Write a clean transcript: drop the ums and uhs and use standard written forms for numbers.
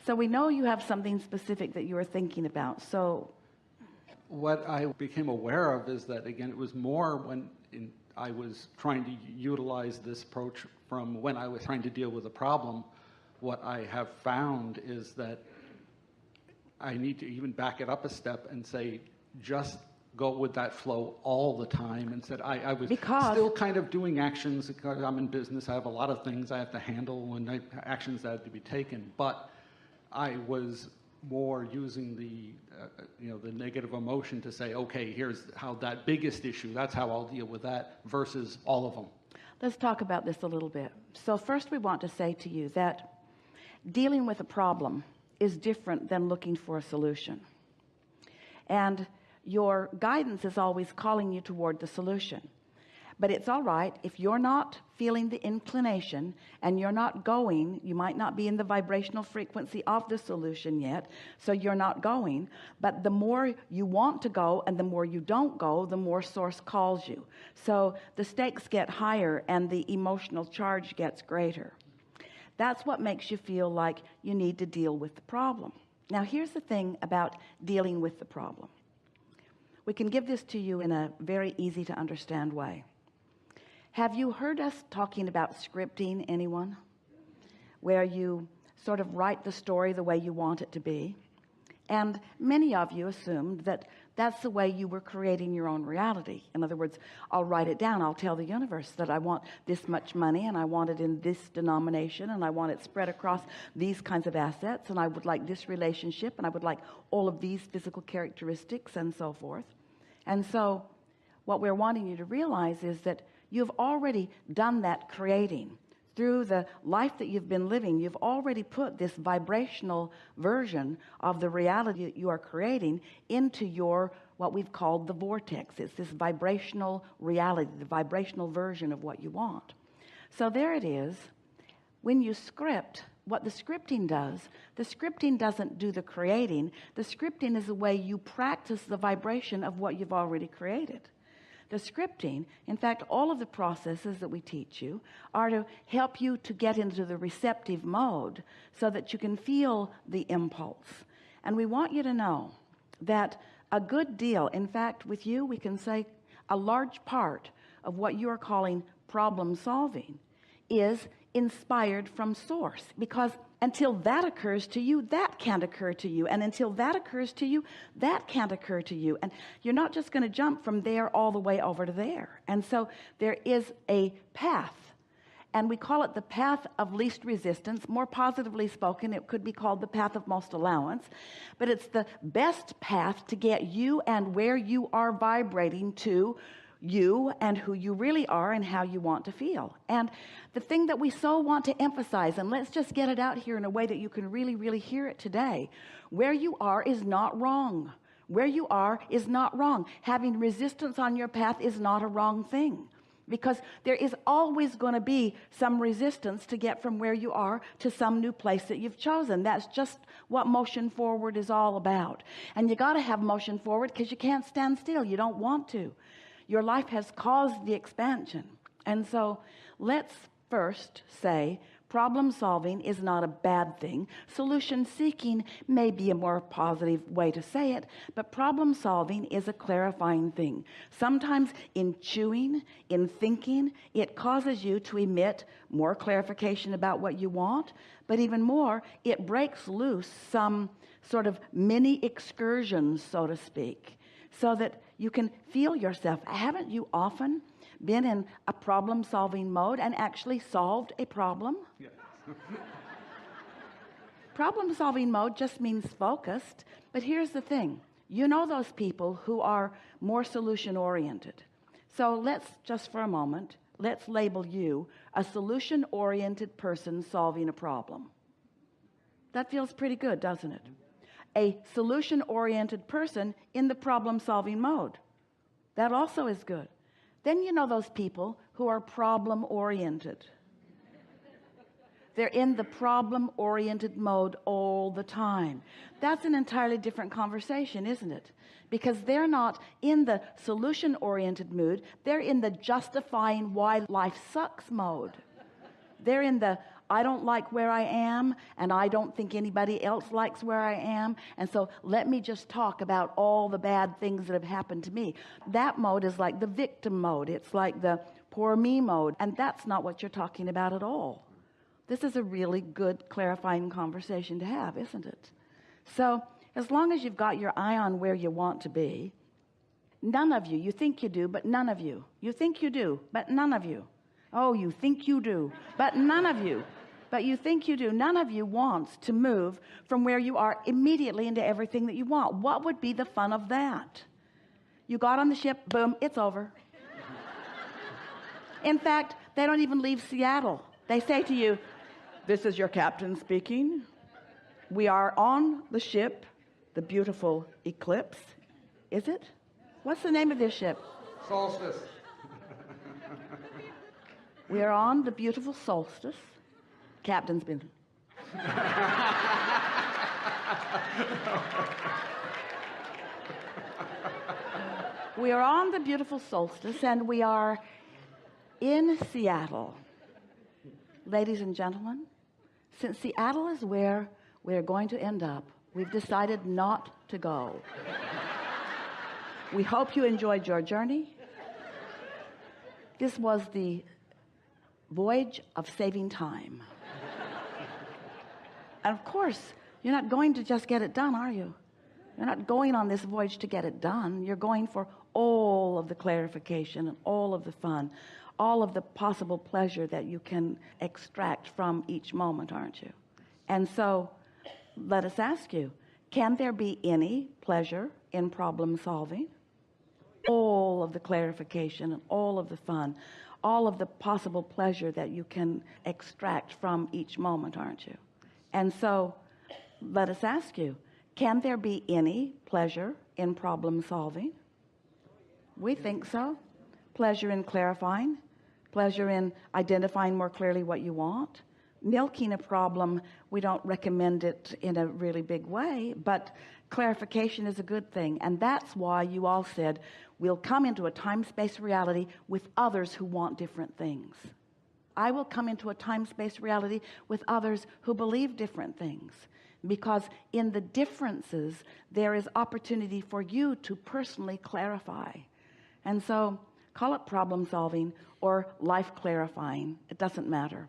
So we know you have something specific that you are thinking about. So what I became aware of is that, again, it was more when I was trying to utilize this approach from when I was trying to deal with a problem. What I have found is that I need to even back it up a step and say, just go with that flow all the time. And said I was still kind of doing actions because I'm in business. I have a lot of things I have to handle and actions that have to be taken. But I was more using the the negative emotion to say, okay, here's how that biggest issue, that's how I'll deal with that, versus all of them. Let's talk about this a little bit. So first we want to say to you that dealing with a problem is different than looking for a solution. And your guidance is always calling you toward the solution. But it's all right if you're not feeling the inclination and you're not going. You might not be in the vibrational frequency of the solution yet, so you're not going. But the more you want to go and the more you don't go, the more source calls you. So the stakes get higher and the emotional charge gets greater. That's what makes you feel like you need to deal with the problem. Now here's the thing about dealing with the problem. We can give this to you in a very easy to understand way. Have you heard us talking about scripting, anyone? Where you sort of write the story the way you want it to be. And many of you assumed that that's the way you were creating your own reality. In other words, I'll write it down. I'll tell the universe that I want this much money and I want it in this denomination and I want it spread across these kinds of assets and I would like this relationship and I would like all of these physical characteristics and so forth. And so what we're wanting you to realize is that you've already done that creating. Through the life that you've been living, you've already put this vibrational version of the reality that you are creating into your, what we've called the vortex. It's this vibrational reality, the vibrational version of what you want. So there it is. When you script, what the scripting does, the scripting doesn't do the creating. The scripting is the way you practice the vibration of what you've already created. The scripting, in fact, all of the processes that we teach you are to help you to get into the receptive mode so that you can feel the impulse. And we want you to know that a good deal, in fact, with you, we can say a large part of what you are calling problem solving is inspired from source, because until that occurs to you, that can't occur to you, and until that occurs to you, that can't occur to you, and you're not just going to jump from there all the way over to there. And so there is a path, and we call it the path of least resistance. More positively spoken, it could be called the path of most allowance, but it's the best path to get you and where you are vibrating to you and who you really are and how you want to feel. And the thing that we so want to emphasize, and let's just get it out here in a way that you can really, really hear it today. Where you are is not wrong. Where you are is not wrong. Having resistance on your path is not a wrong thing, because there is always going to be some resistance to get from where you are to some new place that you've chosen. That's just what motion forward is all about. And you got to have motion forward because you can't stand still. You don't want to. Your life has caused the expansion. And so let's first say problem solving is not a bad thing. Solution seeking may be a more positive way to say it, but problem solving is a clarifying thing. Sometimes in chewing, in thinking, it causes you to emit more clarification about what you want, but even more, it breaks loose some sort of mini excursions, so to speak, so that you can feel yourself. Haven't you often been in a problem-solving mode and actually solved a problem? Yeah. Problem-solving mode just means focused. But here's the thing. You know those people who are more solution-oriented. So let's just for a moment, let's label you a solution-oriented person solving a problem. That feels pretty good, doesn't it? A solution-oriented person in the problem-solving mode. That also is good. Then you know those people who are problem-oriented. They're in the problem-oriented mode all the time. That's an entirely different conversation, isn't it? Because they're not in the solution-oriented mood. They're in the justifying why life sucks mode. They're in the I don't like where I am, and I don't think anybody else likes where I am, and so let me just talk about all the bad things that have happened to me. That mode is like the victim mode. It's like the poor me mode, and that's not what you're talking about at all. This is a really good clarifying conversation to have, isn't it? So as long as you've got your eye on where you want to be, none of you, you think you do, but none of you. You think you do, but none of you. Oh, you think you do, but none of you. But you think you do. None of you wants to move from where you are immediately into everything that you want. What would be the fun of that? You got on the ship, boom, it's over. In fact, they don't even leave Seattle. They say to you, "This is your captain speaking. We are on the ship, the beautiful Eclipse." Is it? What's the name of this ship? Solstice. We are on the beautiful Solstice. Captain's been. We are on the beautiful Solstice, and we are in Seattle. Ladies and gentlemen, since Seattle is where we're going to end up, we've decided not to go. We hope you enjoyed your journey. This was the voyage of saving time. And of course, you're not going to just get it done, are you? You're not going on this voyage to get it done. You're going for all of the clarification and all of the fun, all of the possible pleasure that you can extract from each moment, aren't you? And so let us ask you, can there be any pleasure in problem solving? All of the clarification and all of the fun, all of the possible pleasure that you can extract from each moment, aren't you? And so let us ask you, can there be any pleasure in problem solving? We think so. Pleasure in clarifying, pleasure in identifying more clearly what you want. Milking a problem, we don't recommend it in a really big way, but clarification is a good thing. And that's why you all said, we'll come into a time-space reality with others who want different things. I will come into a time-space reality with others who believe different things, because in the differences, there is opportunity for you to personally clarify. And so call it problem solving or life clarifying. It doesn't matter.